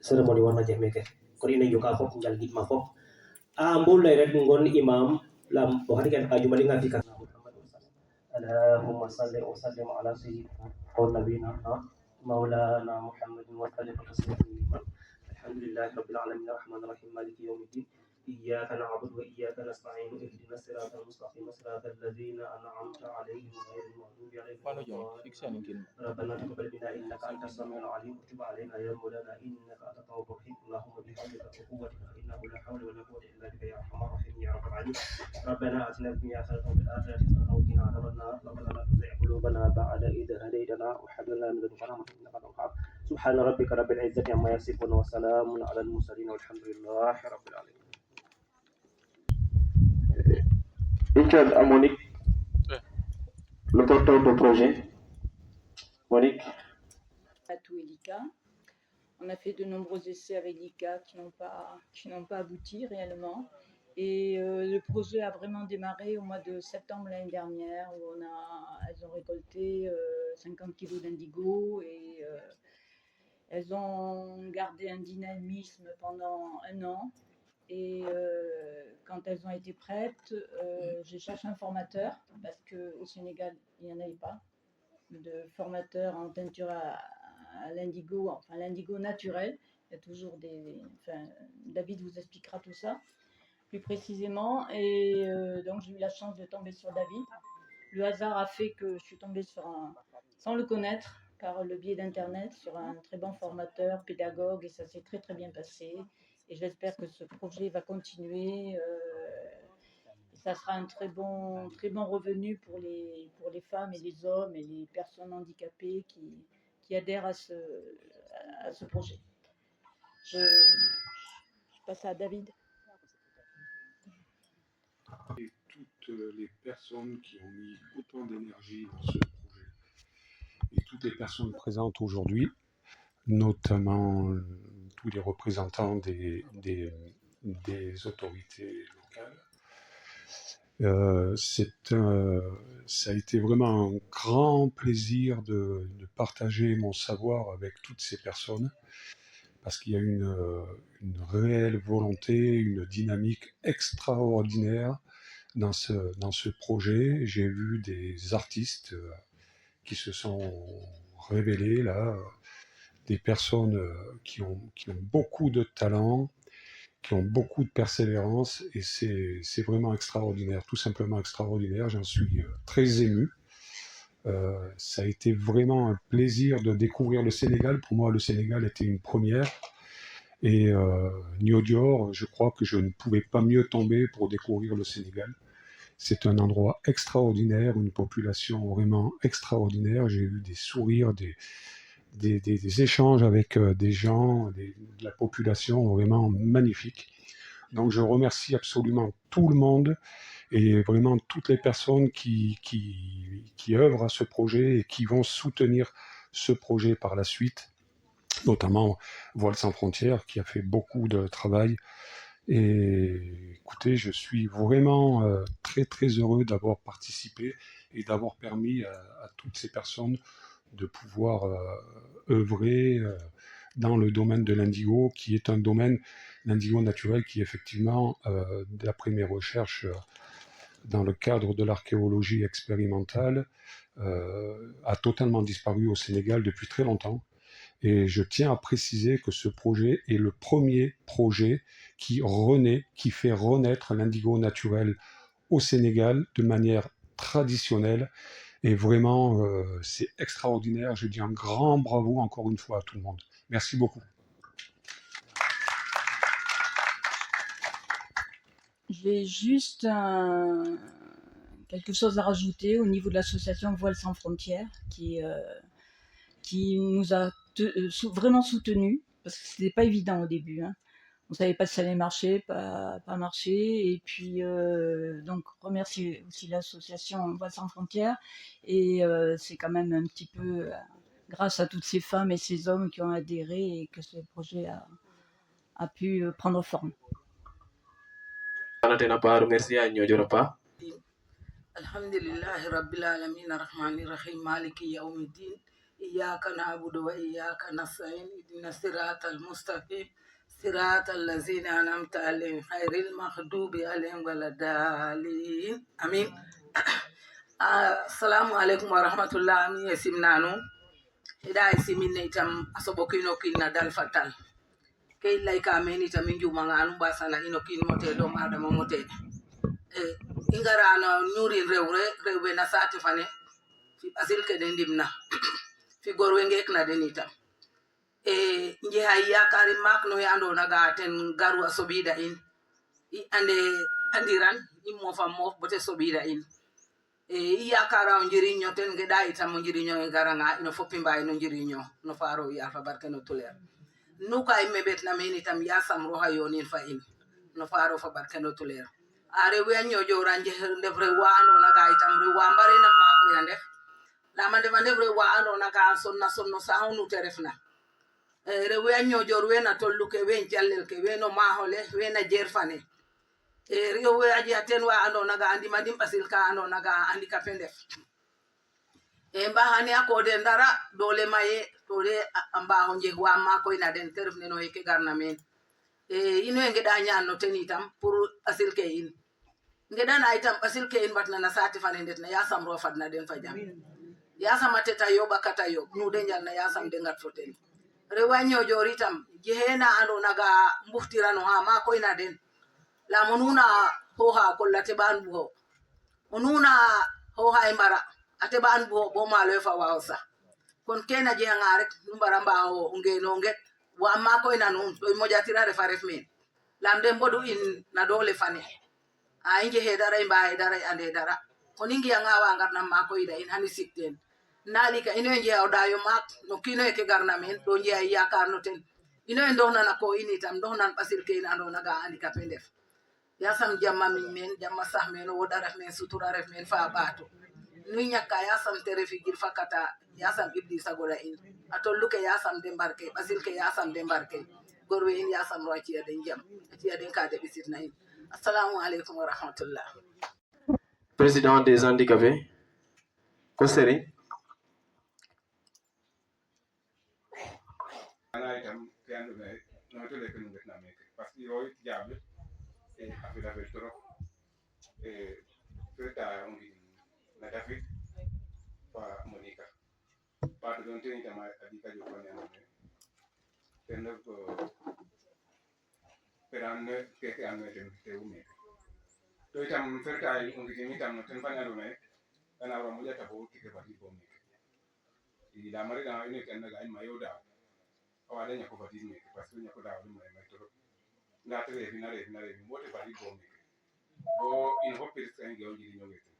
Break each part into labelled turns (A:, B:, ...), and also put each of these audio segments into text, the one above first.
A: Seremoni wana jemeke kori ne yuka khop njal git ma khop ambul le ret ngon imam lam bo hadi kan aju bali ngati kan Allahumma salli wa sallim ala sayyidina wa nabiyina maulana Muhammadin wa sallim taslima alhamdulillahi rabbil alamin arrahmanir rahim maliki yawmiddin إياك نعبد وإياك نستعين اهدنا الصراط المستقيم صراط الذين أنعمت عليهم غير المغضوب عليهم ولا الضالين ربنا تقبل منا إنك أنت السميع العليم وتب علينا يا مولانا إنك أنت التواب الرحيم اللهم بحولك وقوتك إنه لا حول ولا قوة إلا بك يا أرحم الراحمين يا رب العالمين ربنا آتنا في الدنيا حسنة وفي الآخرة حسنة وقنا عذاب النار ربنا لا تزغ قلوبنا بعد إذ هديتنا وهب لنا من لدنك رحمة إنك أنت الوهاب سبحان ربك رب العزة عما يصفون وسلام على المرسلين والحمد لله رب العالمين. Richard à Monique, le porteur de projet. Monique.
B: À tout Elika. On a fait de nombreux essais avec Elika qui n'ont pas abouti réellement. Et le projet a vraiment démarré au mois de septembre l'année dernière où elles ont récolté 50 kilos d'indigo et elles ont gardé un dynamisme pendant un an. Et quand elles ont été prêtes, j'ai cherché un formateur parce qu'au Sénégal, il n'y en avait pas de formateur en teinture à l'indigo, enfin l'indigo naturel. Il y a toujours David vous expliquera tout ça plus précisément. Et donc j'ai eu la chance de tomber sur David. Le hasard a fait que je suis tombée sans le connaître, par le biais d'internet, sur un très bon formateur, pédagogue, et ça s'est très très bien passé. Et j'espère que ce projet va continuer. Et ça sera un très bon revenu pour les femmes et les hommes et les personnes handicapées qui adhèrent à ce projet. Je passe à David.
C: Et toutes les personnes qui ont mis autant d'énergie dans ce projet et toutes les personnes présentes aujourd'hui, notamment tous les représentants des autorités locales. Ça a été vraiment un grand plaisir de partager mon savoir avec toutes ces personnes parce qu'il y a une réelle volonté, une dynamique extraordinaire dans ce projet. J'ai vu des artistes qui se sont révélés là, des personnes qui ont beaucoup de talent, qui ont beaucoup de persévérance, et c'est vraiment extraordinaire, tout simplement extraordinaire. J'en suis très ému. Ça a été vraiment un plaisir de découvrir le Sénégal. Pour moi, le Sénégal était une première. Et Niodior, je crois que je ne pouvais pas mieux tomber pour découvrir le Sénégal. C'est un endroit extraordinaire, une population vraiment extraordinaire. J'ai eu des sourires, des échanges avec des gens, de la population vraiment magnifique. Donc je remercie absolument tout le monde et vraiment toutes les personnes qui œuvrent à ce projet et qui vont soutenir ce projet par la suite, notamment Voiles sans frontières qui a fait beaucoup de travail. Et écoutez, je suis vraiment très très heureux d'avoir participé et d'avoir permis à toutes ces personnes de pouvoir œuvrer dans le domaine de l'indigo, qui est un domaine, l'indigo naturel, qui effectivement, d'après mes recherches dans le cadre de l'archéologie expérimentale, a totalement disparu au Sénégal depuis très longtemps. Et je tiens à préciser que ce projet est le premier projet qui fait renaître l'indigo naturel au Sénégal de manière traditionnelle. Et vraiment, c'est extraordinaire. Je dis un grand bravo encore une fois à tout le monde. Merci beaucoup.
B: J'ai juste quelque chose à rajouter au niveau de l'association Voiles sans frontières qui nous a vraiment soutenus, parce que c'était pas évident au début. Hein. On savait pas si ça allait marcher, pas marcher. Et puis, donc, remercier aussi l'association Voiles sans frontières. Et c'est quand même un petit peu grâce à toutes ces femmes et ces hommes qui ont adhéré et que ce projet a pu prendre forme.
D: Alhamdulillahi Rabbil Alamin Ar-Rahmanir Rahim Maliki Yawmiddin Iyyaka na'budu wa iyyaka nasta'in Ihdinas siratal mustaqim Siratal ladzina an'amta 'alaihim ghairil maghdubi 'alaihim waladdallin Amin. Assalamu alaikum wa rahmatullah. Ami simnanu ida isiminne itam asobokino kinna dal fatal kay layka meni tam njumanga anu basana inokin mote do adama mote ingarano nyuri rewre na sati fane fi asil ke ndimna fi gorwe ngek na denita nje hayya karim mak no yando naga ten garu asobida in andiran immo fammo bote sobida in iya kara njiri nyoten ngeda itam njiri nyo garanga ino fopi mbay no njiri nyo no faro ya fa barke no tuler nuka imebet na meni tam yasam roha yonin fa in no faro fa barke no tuler are wenyo joranje ndevre wano naga itam re wambare na mako yande la mande ndevre wano naga sonna sa honu terefna re wenyo jorwe na tolluke wen jallel ke weno mahole wena jerfane re we aji aten wa ando naga andi madim basil ka ando naga andi kapendef mba hani akode ndara dole maye tole amba honje wa mako ina den terefne no heke garna men ino ngeda nyano tenitam pour asil ke in ngeda na itam asil ke in batna na sati fanendet na yasam ro fadna den fajam yasam ateta yoba kata yob nu de nyal na yasam de ngat foten rewanyo joritam jehena ando naga muftirano ha ma ko ina den la monuna ho ha kollate ban buho onuna ho ha imara ate ban buho bo ma le fa wawsa kon kena je ngare numbara mbaho ngeno nget wa ma ko ina nun to mojatira refaref men lamde mbodu in na dole fane inje hedara imba hedara ande dara koningi ngawa ngarna mako ida in hani sikten nalika ino nje odayo mak no kino e ke garna men do nje ya karno ten ino ndona na ko ini tam ndona basil ke ina ndo naga andi kapendef yasam jamma min men jamma sah men wodara men sutura ref men fa bato ni nyaka yasam terefi gil fakata yasam ibdi sagola in atolluke yasam dembarke basil ke yasam dembarke gorwe in yasam roci den jam ci den ka de bisitna in. Assalamu alaikum wa rahmatullah.
E: Président des handicapés, Koseri.
C: to itam ferta ay on gidi mitam no ten fanalo me kana ro mo jata ko kike bati ko me i da mari na ine kan daga ma yoda awa da nyako bati me parce que nyako da mo me to na tere finale mo te bati ko me o in hopper sen ge on gidi no ngete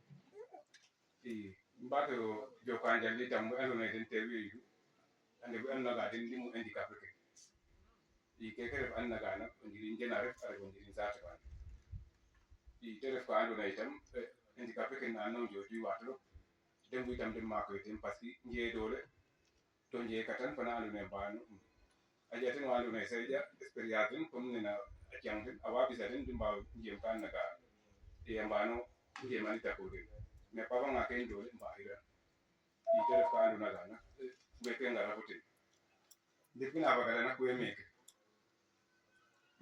C: i mbato jo ko anjal ni tam ando me den tewi yu ande bu anna ga den dimu handicap ke i keke anna ga na on gidi ngena ref ara on gidi zata ba i teref ko ando na itam handicapé ke na no jodi wato dembu itam dem mako itam parce que nje dole to nje katan fana ando ne banu aja ten wando ne seja experience comme ne na akiang awa bisa den dimba nje kan naga e ambano nje mani takode me papa nga ken dole mba ira i teref ko ando na gana be ke ngara hotel dipina bagala na ko emeke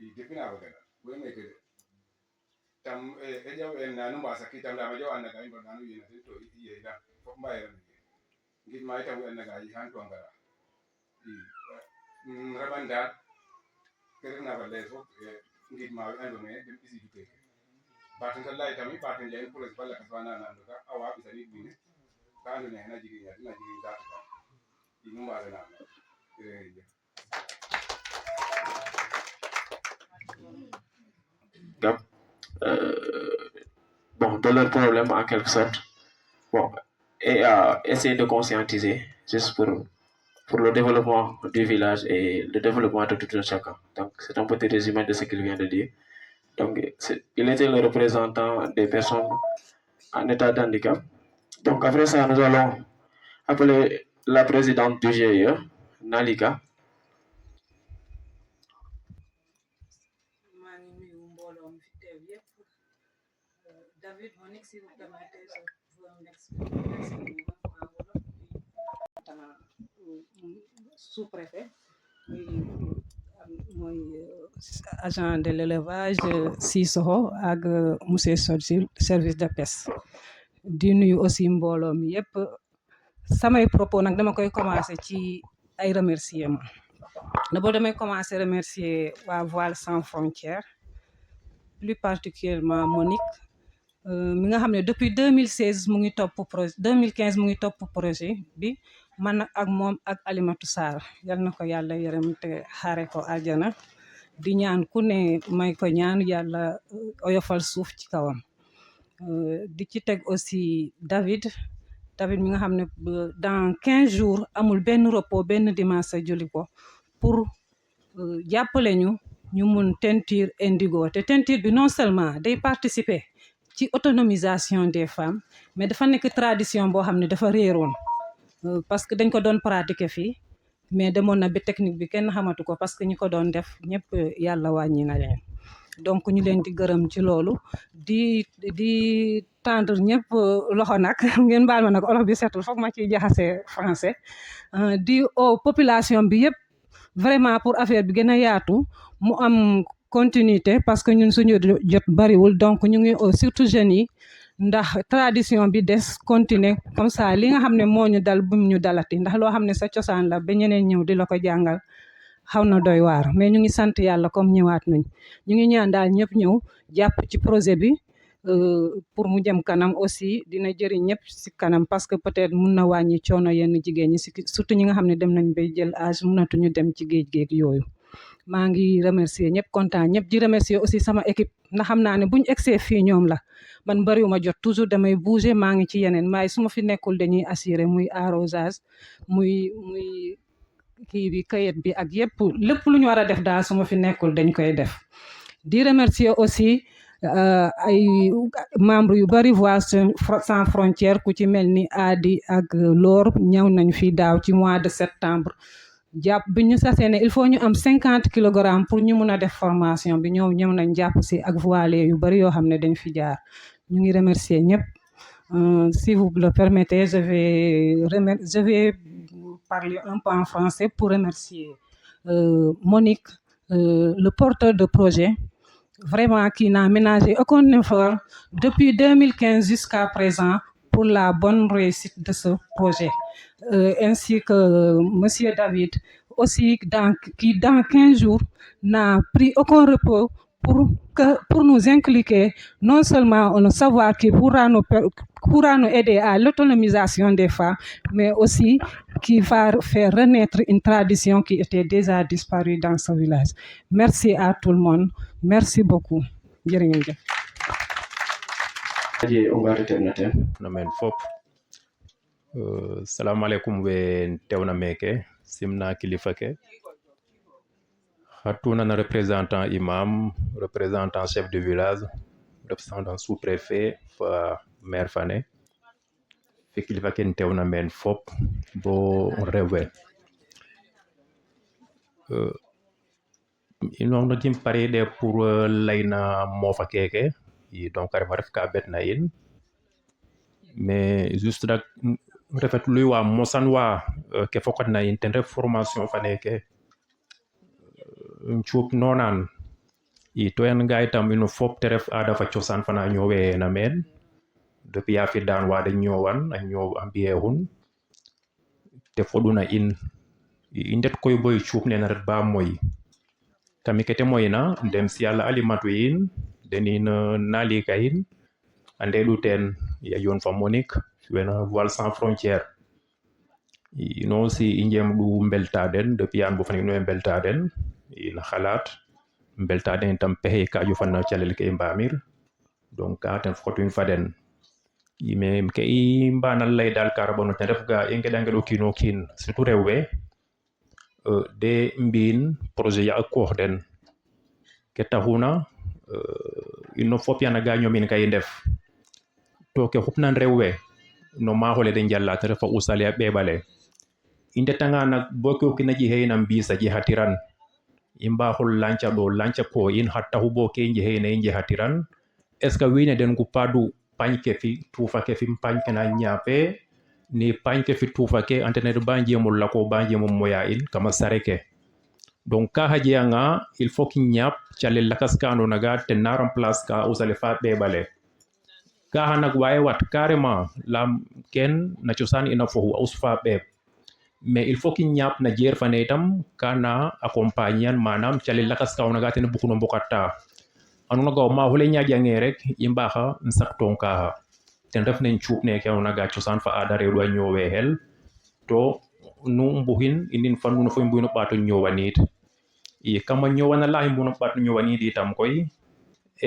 C: i dipina bagala ko emeke tam ejaw en nanu masa kitam da majo annaga imba nanu yina to iye da ko mbaye ngid ma itam annaga yi han to ngara rabanda kerna balle fo ngid ma ando ne dem isi duke batin Allah itam batin jayin pour balla ka wana nan ka awa bisani bine ka ando ne na jigi ya na jigi za ta inu ma na
E: Bon, de leurs problèmes en quelque sorte, bon, et essayer de conscientiser juste pour le développement du village et le développement de tout un chacun. Donc, c'est un petit résumé de ce qu'il vient de dire. Donc, il était le représentant des personnes en état d'handicap. Donc, après ça, nous allons appeler la présidente du GIE, Nalika.
F: David, Monique, si vous permettez, je veux m'exprimer sous-préfet, agent de l'élevage Sissoko ak monsieur Sodji service de pêche di nuyu aussi mbooloo mi yëpp. Samay propos nag dama koy commencer ci ay remerciements. D'abord damay commencer remercier waa Voile sans frontières, plus particulièrement Monique mi nga xam ne depuis 2016 mu ngi topp projet 2015 mu ngi topp projet bi man ak moom ak Alimatou Sarr yal na ko yàlla yërëm te xaare ko aljana di ñaan ku ne may ko ñaan yàlla oyofal suuf ci kawam. Di ci teg aussi David mi nga xam ne dans 15 jours amul benn repos benn dimanche sa julli ko pour jàppale ñu mun teinture indigo te teinture bi non seulement day participer ci autonomisation des femmes mais dafa nekk tradition boo xam ne dafa réeroon parce que dañ ko doon pratiquer fii mais demoon na ba technique bi kenn xamatu ko parce que ñi ko doon def ñëpp yàlla wàññi na leen. Donc ñu leen di gërëm ci loolu di tendre ñëpp loxo nag ngeen baal ma nag olof bi setul foog ma ciy jaxase français di population bi yëpp vraiment pour affaire bi gën a yaatu mu am continuité parce que ñun suñu jot bariwul donc ñu ngi surtout jeunes yi ndax tradition bi des continuer comme ça li nga xam ne moo ñu dal bum ñu dalati ndax loo xam ne sa cosaan la ba ñeneen ñëw di la ko jàngal xaw na doy waar mais ñu ngi sant yàlla comme ñëwaat nañ ñu ngi ñaan daal ñëpp ñëw jàpp ci projet bi pour mu jëm kanam aussi dina jëriñ ñëpp si kanam parce que peut-être mun na wàññi coono yenn jigéen ñi surtout ñi nga xam ne dem nañ bay jël âge mënatuñu dem ci géej yooyu. maa ngi remercier ñëpp kontaan ñëpp di remercier aussi sama équipe ndax xam naa ne buñ egsee fii ñoom la man bariwuma jot toujours damay bouger maa ngi ci yeneen waaye su ma fi nekkul dañuy assurer muy arrosage muy kii bi kayit bi ak yëpp lépp lu ñu war a def daal su ma fi nekkul dañ koy def. di remercier aussi ay membres yu bari Voile sans frontières ku ci mel ni Adi ak Lor ñëw nañ fii daaw ci mois de septembre. jàpp bi ñu sasee ne il faut ñu am 50 kilogrammes pour ñu mun a def formation bi ñëw nañ jàpp si ak voilier yu bari yoo xam ne dañ fi jaar ñu ngi remercier ñëpp. Si vous le permettez je vais parler un peu en français pour remercier Monique le porteur de projet vraiment qui n'a ménagé aucun effort depuis 2015 jusqu'à présent pour la bonne réussite de ce projet. Ainsi que monsieur David aussi qui dans 15 jours n'a pris aucun repos pour nous inculquer non seulement un savoir qui pourra nous aider à l'autonomisation des femmes, mais aussi qui va faire renaître une tradition qui était déjà disparue dans ce village. Merci à tout le monde. Merci beaucoup. Jërëjëf.
G: Namen fop salamu alaikum we tewna meke simna kilifa ke hatuna na représentant imam représentant chef de village représentant sous-préfet fa maire fane fi kilifa ke tewna men fop bo rewe ino no tim parede pour layna mofa keke donc ref ka betna in mais juste dak refet luy wa mosan wa ke fokat na in ten ref formation fane ke cuup nonan i toyan nga itam ino fop te ref ada fa cosaan fana ñoowe na men depuis ya fi daan wa de ñoowan a ñoow a mbiyexun te foduna in i ndet koy boy cuup nena ret ba moy kami kete moyna ndem si yàlla alimatu in denin nalika in ande du ten ya yoon fa Monique wena Voile sans frontières ino si injem du mbeltaden depuis yan bo fani no mbeltaden ina xalaat mbeltaden tam pexe ka ju fana calel ke mbamir donc aten fotuin faden ime ke i mbanal lay dal carbone te def ga engeda ngado kino kin surtout rewbe de mbin projet ya ko den ke taxuna ino fop yana ga ñomin kay def to ke xupnan rewbe no ma xole de njalla te refa usale bebale inde tanga nak boko ki naji heyna mbisa ji hatiran imba xol lanca do lanca ko in hatta hubo ke nji heyna nji hatiran est ce que wine den ku padu pañke fi tufa ke fi pañke na ñape ni pañke fi tufa ke antene banje mo lako banje mo moya in kama sareke donc ka hajianga il faut qu'il ñap ciale lakas ka ando naga te na remplace ka usale fa be bale ka hanak waye wat carrément lam ken na ciosan ina fo usfa be mais il faut qu'il ñap na jer fane itam kana accompagner manam ciale lakas ka naga te na bukuno mbokata anu naga ma hole ñaajange rek imbaxa nsak tonka ten ref nañ cuup ne ke naga ciosan fa ada rew do ñowe hel to nu mbuhin inin fan nu fo mbuino bato ñowanit i kama ñowana la mbuno bato ñowanit itam koy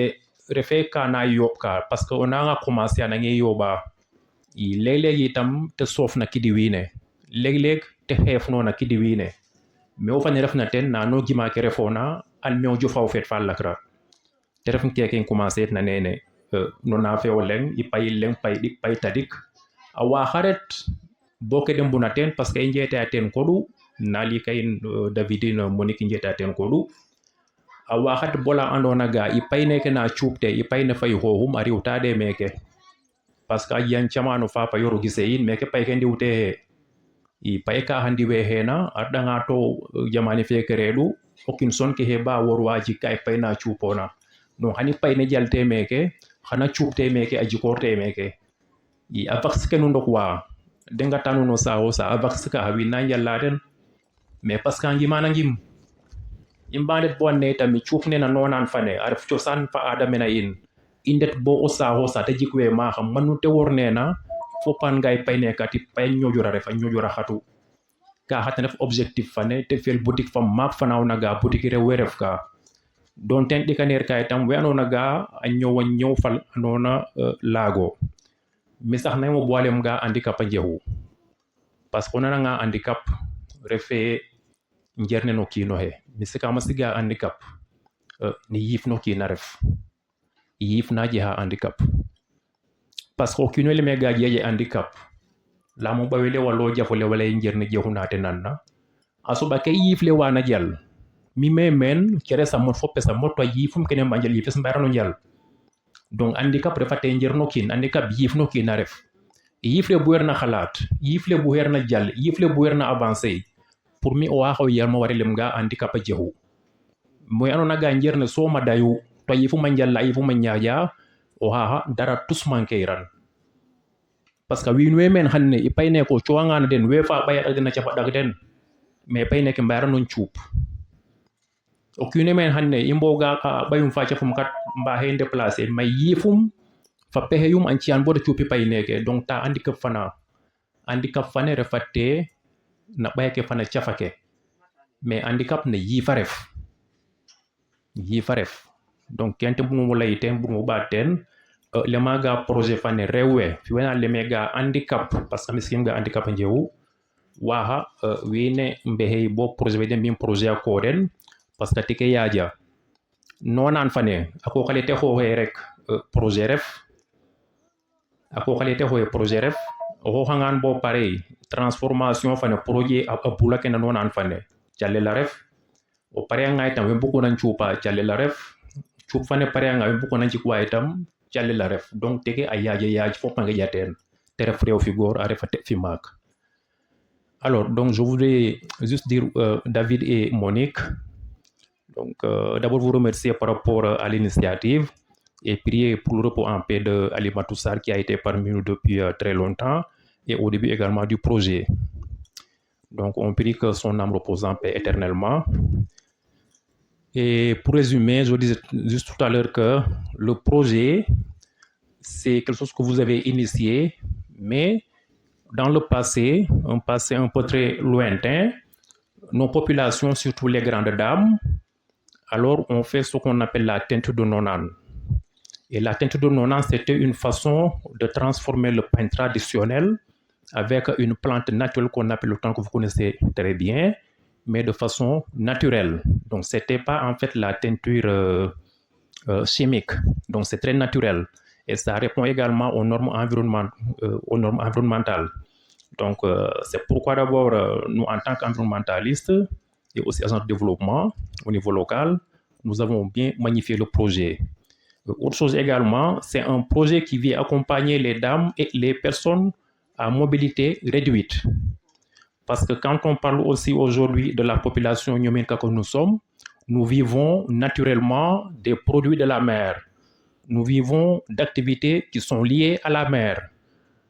G: e refe kana yopka parce que on a commencé à ngi yoba i leg itam te sof na kidi wine leg te xef no na kidi wine mais o fane ref na ten na no gima ke refona al mew jo faw fet fall lakra te ref ke ken commencé na nene no na fe o leng i pay leng pay dik pay tadik awa xaret boke dem bunaten parce que njeta ten kodu nali kay Davidine Monique njeta ten kodu a waxat bola andona ga i payne ke na chupte i payne fay hohum ari utade meke parce que yan chamano fa pa yoru giseyin meke pay ke ndiwte i pay ka handi we hena adanga to jamani fe keredu okin son ke heba worwaji kay pay na chupona no hani payne jalte meke xana chupte meke aji korte meke i avax ke no ndokwa denga tanu no sa avax ka hawi na yallaren mais parce que ngi mana ngim imbalet bonne tami chufne na nonan fane arf ciosan fa adamena in indet bo o sa te jikwe ma xam manu te wornena fo pan gay payne kati pay ñojura refa ñojura xatu ka hatna def objectif fane te fel boutique fam mak fanaw naga boutique re weref ka don ten dikaner kay tam we anona ga a ñow fal anona lago mi sax nay mo bolem ga handicap a jehu parce que onana nga handicap refe njerne no kino he mi sika masiga handicap ni yif no kina ref yif na jeha handicap parce que kino le mega jeje handicap la mo bawele walo jafole wala njerne jehu na te nanna asuba kay yif le wana jal mi men kere sa mo foppe sa moto yifum kene manjal yif smbara no jal donc handicap refate njerno kin handicap yif no kina ref yifle bu werna xalat yifle bu werna jall yifle bu werna avancer pour mi o waxo yerma wari lem ga handicap a jehu moy anona ga njerne so ma dayu to yifu ma njalla yifu ma nyaaja o ha dara tus manke ran parce que win we men xanne i payne ko coanga na den we fa bayat dina ca fadak den mais payne ke mbara non ciup o kune men xanne i mboga bayum fa ca fum kat mba he déplacer may yifum fa pehe yum an cian bodo ciupi payne ke donc ta handicap fane refate na bayake fana cafake mais handicap ne yifaref donc kente bu mu lay ten bu mu baten le maga projet fane rewe fi wena le mega handicap parce que miskim ga handicap njewu waha wine mbehe bo projet be dem projet ko den parce que tike yaja nonan fane ako qualité ho rek projet ref o hangan bo pareil transformation fane projet abula ken nonan fane jalle la ref o pare ngay tam we buko nan chupa jalle la ref chup fane pare ngay we buko nan ci kwa itam jalle la ref donc tege ay yaaj fop nga yaten te ref rew fi gor a refate fi mak alors donc je voudrais juste dire David et Monique donc d'abord vous remercier par rapport à l'initiative et prier pour le repos en paix de Ali Matoussar qui a été parmi nous depuis très longtemps et au début également du projet. Donc on prie que son âme repose en paix éternellement. Et pour résumer, je disais juste tout à l'heure que le projet, c'est quelque chose que vous avez initié, mais dans le passé, un passé un peu très lointain, nos populations, surtout les grandes dames, alors on fait ce qu'on appelle la teinte de nonan. Et la teinte de nonan, c'était une façon de transformer le pain traditionnel avec une plante naturelle qu'on appelle le thym que vous connaissez très bien, mais de façon naturelle. Donc, ce n'était pas en fait la teinture chimique. Donc, c'est très naturel. Et ça répond également aux normes environnementales. Donc, c'est pourquoi d'abord, nous, en tant qu'environnementalistes et aussi agents de développement au niveau local, nous avons bien magnifié le projet. Autre chose également, c'est un projet qui vient accompagner les dames et les personnes à mobilité réduite. Parce que quand on parle aussi aujourd'hui de la population Nyominka que nous sommes, nous vivons naturellement des produits de la mer. Nous vivons d'activités qui sont liées à la mer.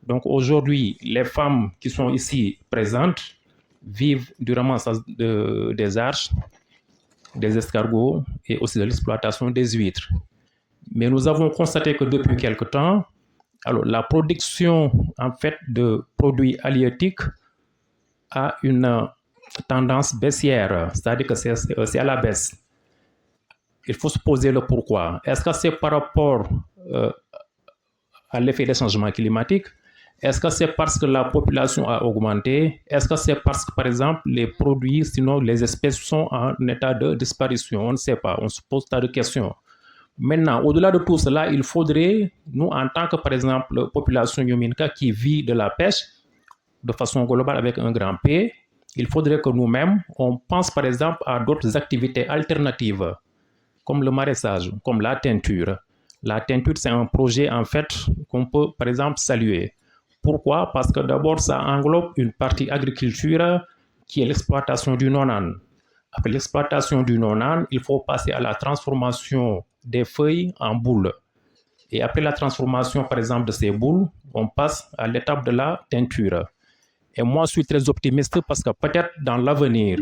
G: Donc aujourd'hui, les femmes qui sont ici présentes vivent du ramassage des arches, des escargots et aussi de l'exploitation des huîtres. Mais nous avons constaté que depuis quelque temps, alors la production en fait de produits halieutiques a une tendance baissière, c'est-à-dire que c'est à la baisse. Il faut se poser le pourquoi. Est-ce que c'est par rapport à l'effet des changements climatiques? Est-ce que c'est parce que la population a augmenté? Est-ce que c'est parce que, par exemple, les produits, sinon les espèces sont en état de disparition? On ne sait pas, on se pose tas de questions. Maintenant, au-delà de tout cela, il faudrait, nous, en tant que, par exemple, population Nyominka qui vit de la pêche de façon globale avec un grand P, il faudrait que nous-mêmes, on pense, par exemple, à d'autres activités alternatives, comme le maraîchage, comme la teinture. La teinture, c'est un projet, en fait, qu'on peut, par exemple, saluer. Pourquoi? Parce que d'abord, ça englobe une partie agriculture qui est l'exploitation du nonan. Après l'exploitation du nonan, il faut passer à la transformation des feuilles en boules. Et après la transformation, par exemple, de ces boules, on passe à l'étape de la teinture. Et moi, je suis très optimiste parce que peut-être dans l'avenir,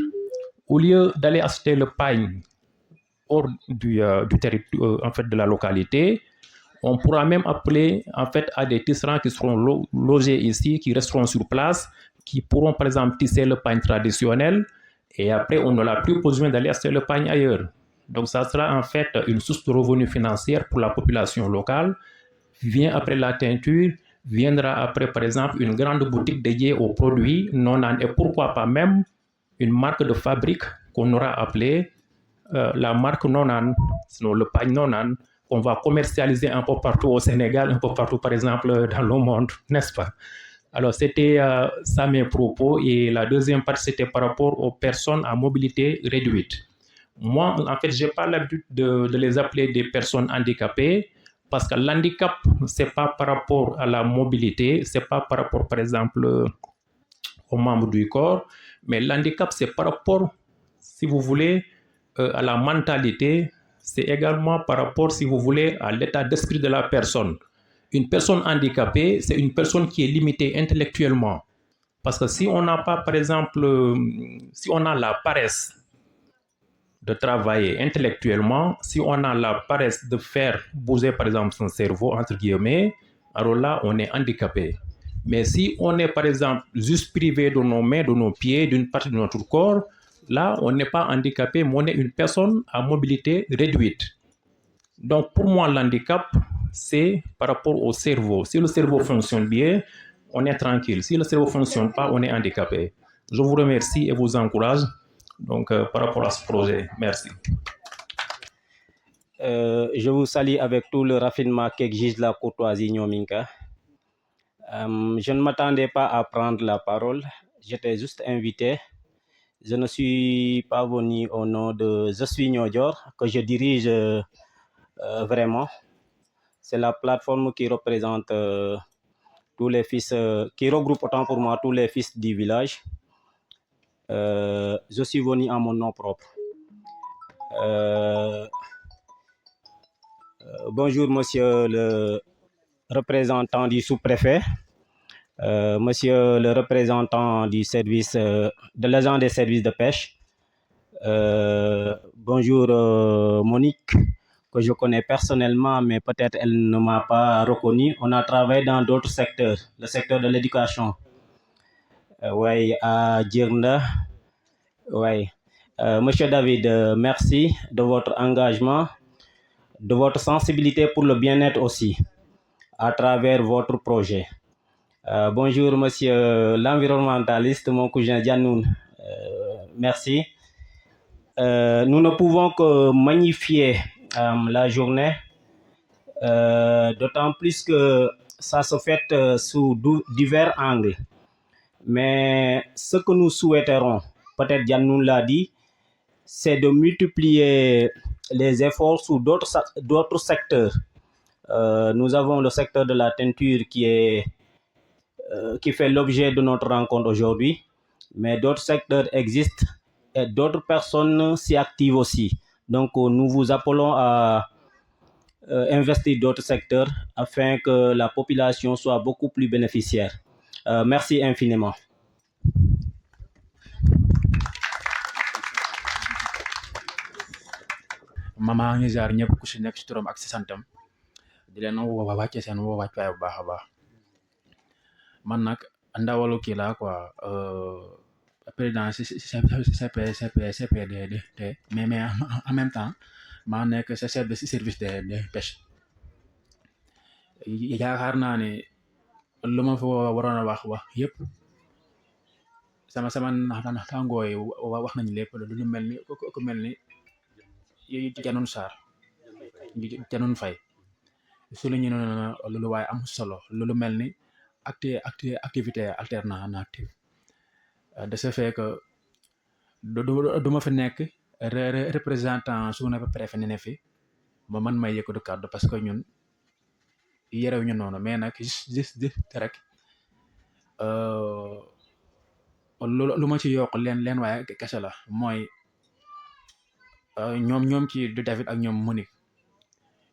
G: au lieu d'aller acheter le pain hors du territoire, en fait, de la localité, on pourra même appeler en fait à des tisserands qui seront logés ici, qui resteront sur place, qui pourront par exemple tisser le pain traditionnel, et après on n'aura plus besoin d'aller acheter le pain ailleurs. Donc ça sera en fait une source de revenus financière pour la population locale. Vient après la teinture, viendra après par exemple une grande boutique dédiée aux produits nonan, et pourquoi pas même une marque de fabrique qu'on aura appelée la marque nonan, sinon le pain nonan, qu'on va commercialiser un peu partout au Sénégal, un peu partout par exemple dans le monde, n'est-ce pas? Alors c'était ça mes propos, et la deuxième partie c'était par rapport aux personnes à mobilité réduite. Moi en fait j'ai pas l'habitude de les appeler des personnes handicapées, parce que l'handicap c'est pas par rapport à la mobilité, c'est pas par rapport par exemple aux membres du corps, mais l'handicap c'est par rapport, si vous voulez, à la mentalité, c'est également par rapport, si vous voulez, à l'état d'esprit de la personne. Une personne handicapée, c'est une personne qui est limitée intellectuellement. Parce que si on n'a pas, par exemple, si on a la paresse de travailler intellectuellement, si on a la paresse de faire bouger, par exemple, son cerveau, entre guillemets, alors là, on est handicapé. Mais si on est, par exemple, juste privé de nos mains, de nos pieds, d'une partie de notre corps, là, on n'est pas handicapé, mais on est une personne à mobilité réduite. Donc, pour moi, l'handicap, c'est par rapport au cerveau. Si le cerveau fonctionne bien, on est tranquille. Si le cerveau ne fonctionne pas, on est handicapé. Je vous remercie et vous encourage donc, par rapport à ce projet. Merci.
H: Je vous salue avec tout le raffinement qu'exige la courtoisie Nyominka. Je ne m'attendais pas à prendre la parole. J'étais juste invité. Je ne suis pas venu au nom de Je suis Nyodior, que je dirige vraiment. C'est la plateforme qui représente tous les fils, qui regroupe autant pour moi tous les fils du village. Je suis venu en mon nom propre. Bonjour, monsieur le représentant du sous-préfet, monsieur le représentant du service, de l'agent des services de pêche. Bonjour Monique, que je connais personnellement, mais peut-être elle ne m'a pas reconnu. On a travaillé dans d'autres secteurs, le secteur de l'éducation. Oui, à Djirnda. Oui. Monsieur David, merci de votre engagement, de votre sensibilité pour le bien-être aussi, à travers votre projet. Bonjour, monsieur l'environnementaliste, mon cousin Dianoun. Merci. Nous ne pouvons que magnifier la journée, d'autant plus que ça se fait sous divers angles. Mais ce que nous souhaiterons, peut-être Dianoun l'a dit, c'est de multiplier les efforts sur d'autres secteurs. Nous avons le secteur de la teinture qui fait l'objet de notre rencontre aujourd'hui, mais d'autres secteurs existent et d'autres personnes s'y activent aussi. Donc, nous vous appelons à investir d'autres secteurs afin que la population soit beaucoup plus bénéficiaire. Merci infiniment.
I: Mama ngi jaar ñëpp ku ci nekk ci turam ak ci santam di leen wàcce seen wàccuwaay bu baax a baax man nag ndawalu kii laa quoi président CPDD mais en même temps maa nekk chef de service de pêche yaakaar naa ne lu ma fa waroon a wax yëpp sama naataangoo yi wax nañu lépp lu mel ni ku mel ni Janoon Sarr Janoon Faye su la ñu ne loolu waaye am solo loolu mel ni activité alternative de ce fait que du ma fi nekk représentant sous-préfet ne fi ba man may yëkkatu kàddu parce que ñun yerew ñu noonu mais nag juste rek lu ma ci yokk leen waaye kese la mooy ñoom ci du David ak ñoom Monique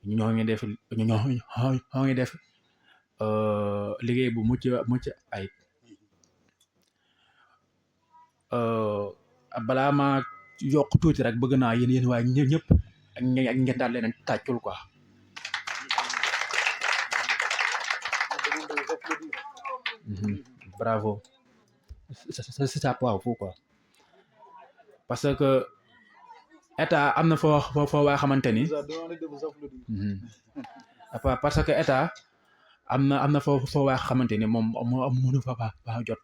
I: ñoo ngi def liggéey bu mucc ayib balaa ma yokk tuuti rek bëgg naa yéen waaye ñëpp ak ngeen daal leen tàccul quoi. Bravo c'est ça fou quoi parce que état am na foo waa xamante ni parce que état am na foo waa xamante ni moom mënu fa jot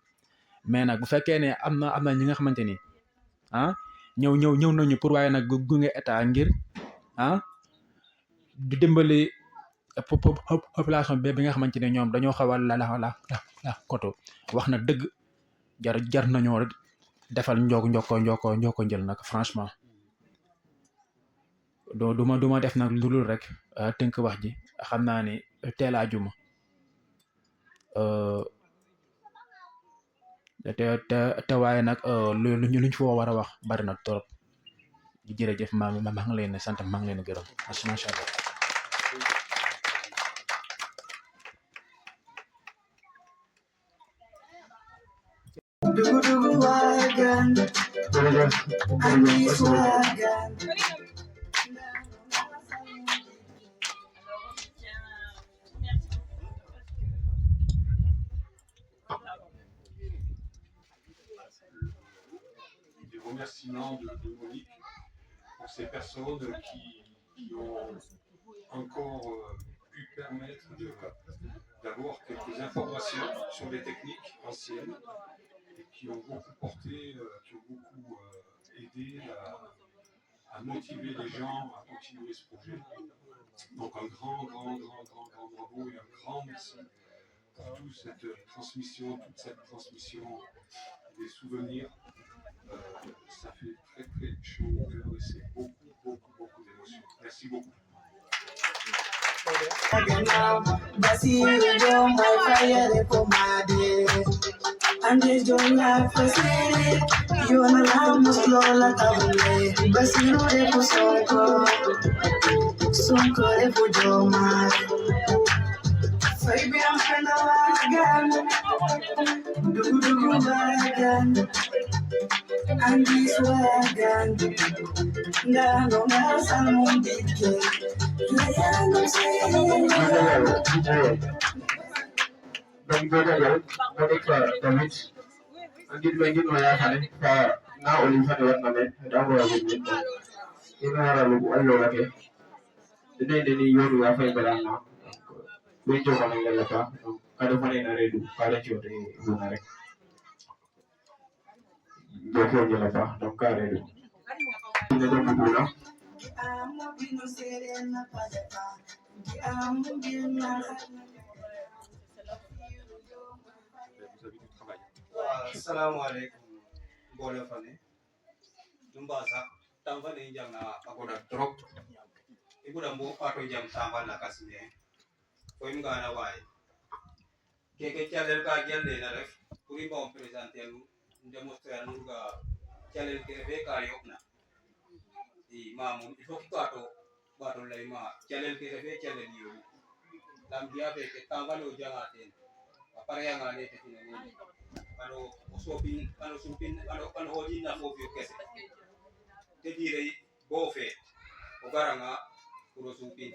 I: mais nag bu fekkee ne am na ñi nga xamante ni ñëw nañu pour waaye nag gunge état ngir di dimbali population bi nga xamante ne ñoom dañoo xaw a la koto wax na dëgg jar nañoo defal njoko njël nag franchement duma def nag lu dul rek tënk wax ji xam naa ne teel a juma te waaye nag luñ fa war a wax bari na trop jërëjëf maa ngi leen di sant maa ngi leen di gërëm macha Allah.
C: Des remerciements de Monique pour ces personnes qui ont encore pu permettre d'avoir quelques informations sur les techniques anciennes et qui ont beaucoup porté, qui ont beaucoup aidé à motiver les gens à continuer ce projet. Donc un grand bravo et un grand merci pour toute cette transmission des souvenirs. Ça fait très chaud au cœur et c'est beaucoup d'émotions. Merci beaucoup.
J: Assalamu alaikum mbooloo fa ne du mbaa sax tamba ne jang na agoda drop ibuda mbo pato jam tamba la kasne ko imga na wai ke chalel ka gelde na ref pour bon présenter lu démontrer lu ga chalel ke be ka yokna i mamu il faut bato lay ma chalel ke be chalel yo lam dia be ke tamba lo janga ten apare yang ane te ni ano osopin ano supin ano hoji na fo bio kese te dire bo fe o garanga kuro supin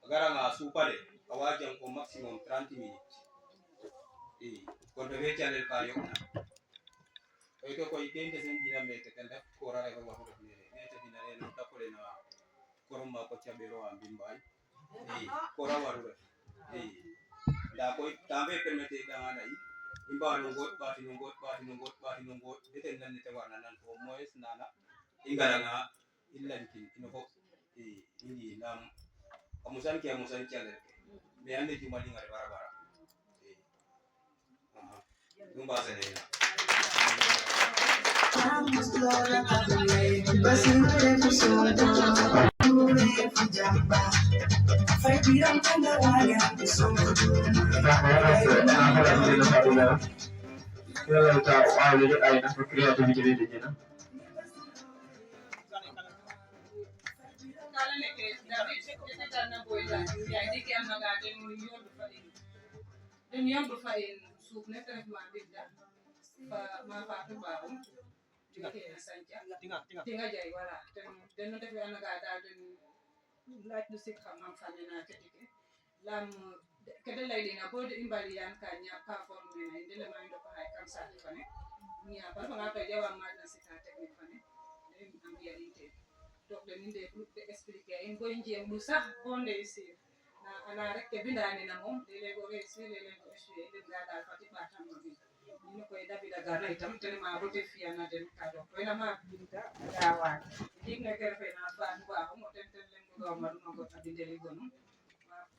J: garanga supale awajam ko maximum 30 minutes ko de be channel ka yokna ko ikende sen dina me te tenda ko rare ko wahu ne te dina ne no tapole na koromba ko chabero ambimbay ko rawaru da ko tambe permete da nai imba no got bati no got deten nan te warna nan ko moes nana ingaranga illanti ino ko indi nam amusan chale me ande ti mali ngare bara numba sene
K: tinga jay wala den no def anaga da den laaj du sik xam xamé na tétike lam kede lay dina bo de imbali yan ka nya pa formé na inde le may do ko hay kam sa fane nya pa nga ko jawa ma na sika technique fane am réalité donc de ninde pour expliquer en boy njiem lu sax bonde ici na ana rek ke bindani na mom de le go réussir le ko échouer de gada fati ba tam no ni koy dabida gana itam tellement rote fiana den kado ko ina ma binta dawa dik na kerfe na fa ba mo ten len go ma no go abindeli gonu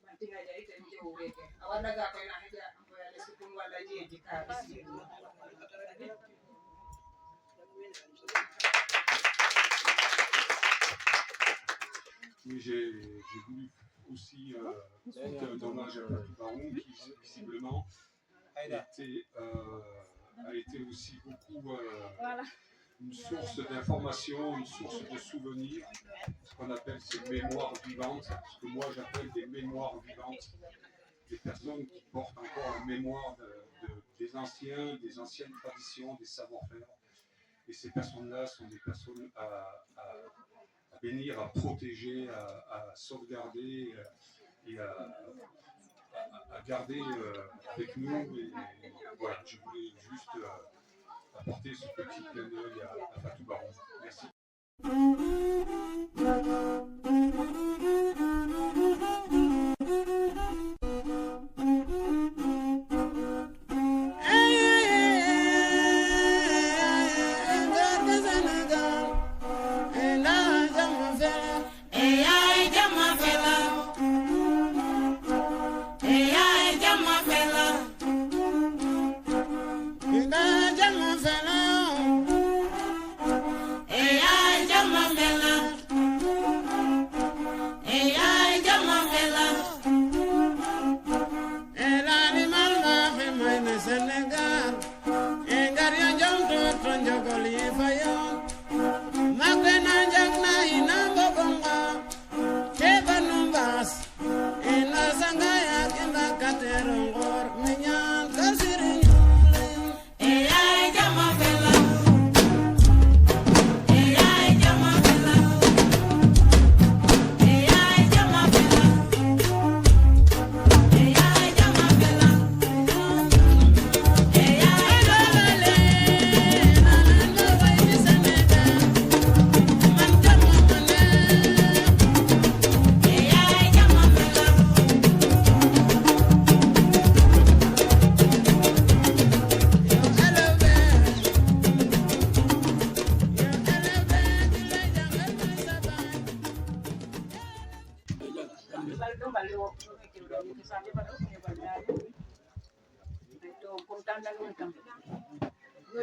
K: man tinga jay ten jewu weke awada ga ko ina hija ko ya le sukun wala jeji ka bisi
C: Oui, j'ai voulu aussi rendre hommage à Fatou Baron qui visiblement a été aussi beaucoup une source d'information, une source de souvenirs, ce qu'on appelle ces mémoires vivantes, ce que moi j'appelle des mémoires vivantes, des personnes qui portent encore la mémoire des anciens, des anciennes traditions, des savoir-faire. Et ces personnes-là sont des personnes à bénir, à protéger, à sauvegarder et à garder avec nous. Et voilà, je voulais juste apporter ce petit clin d'œil à Fatou Baron. Merci.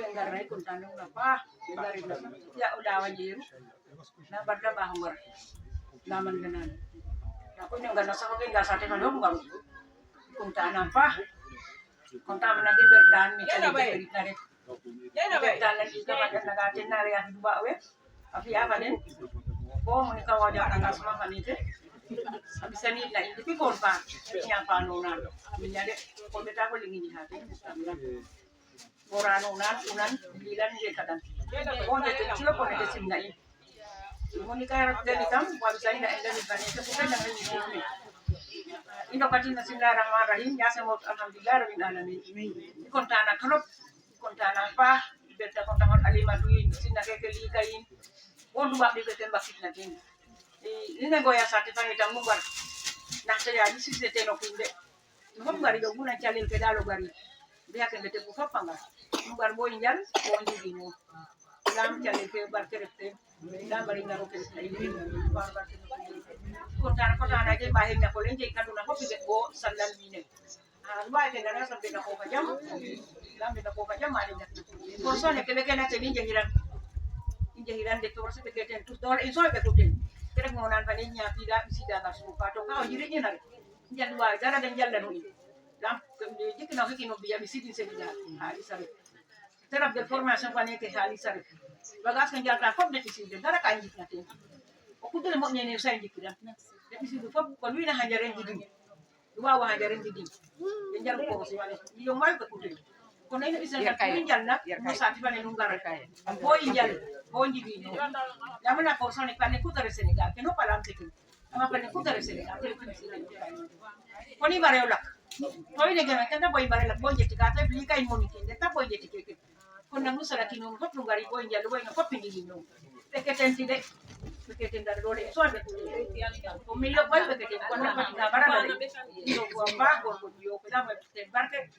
K: yang garai kuntanung apa garai ya udah wajib na barda bahangor naman ganan ako yung ganas ako kin gasate kan dong gam kuntan apa kuntan lagi bertahan mi kali beritarik bertahan lagi ka pada nagatin na ria dua we api apa den ko mo ni kawaja ang asma kanite bisa ni la hindi ko pa niya pa no na minyade ko beta ko lingi ni hati Morano unan bilan dia kadang. Oh dia kecil pun ada simnai. Moni kaya dari kamu, kalau saya tidak ada di sana itu bukan dengan ini. Indo katin Bismillahirrahmanirrahim. Ya semua alhamdulillah rabbil alamin. Kontana kalau kontana apa? Beta kontangan alimatuin sina kekeli kain. Wondu bak di beten bakit natin. Ini goya sate pangitan munggar. Nak saya di sisi tenokinde. Munggar itu guna calil kedalo gari. Dia akan bete buka pangga. Munggar boy njal, boy njibino. Lam calil ke bar kerete. Lam bari ngaro kerete ini. Bar kerete. Kontana aja bahaya kolen jadi kaduna ko piget go sandal mine. Luar ke nana sampai nak kau jam. Lam beta kau jam ada nak. Korso ne kebe kena teni jahiran de torse be keten tu dor iso be kutin. Kira ngonan paninya tidak sida kasu pato kau jirinya nar. Jal luar dara dan jal dan ini. Lam jadi kena kino biya bisidin sebida. Hari sare. Terap de formation pane ke hari sare. Bagas kan jal ta kop de bisidin dara kan jik natin. Okudele mo nyene usai jikira. De bisidin fop ko luina hanjaren jidin. Dua wa hanjaren jidin. Janjar ko si wale. Yo mal ko kutin. Kono ini bisa injal na musati pane nungar kaya. Ko injal, ko njibino. Yamana persone pane kutare Senegal, que no palam tekin. Ama pane kutare Senegal, que pane Senegal. Koni bare olak. Koi de gana kanda boy bare lak boy jeti kata beli kain monikin, deta boy jeti keke. Kona musara kinu ko nungari boy injal boy na ko pindino. Teketen tide. Teketen dar dole so abe tu. Ko millo boy teketen kona patika bara dole. Yo ko ba ko yo ko da te barke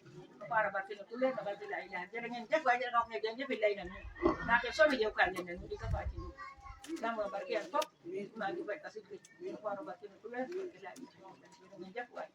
K: para barke no tule na barke la ila. Jere ngen jago aja no ngen jenge bilai na. Na ke so me yo kan ngen ni ka pa ti. Dama barke an top ma di ba kasih ke. Para barke no tule la ila. Ngen jago aja.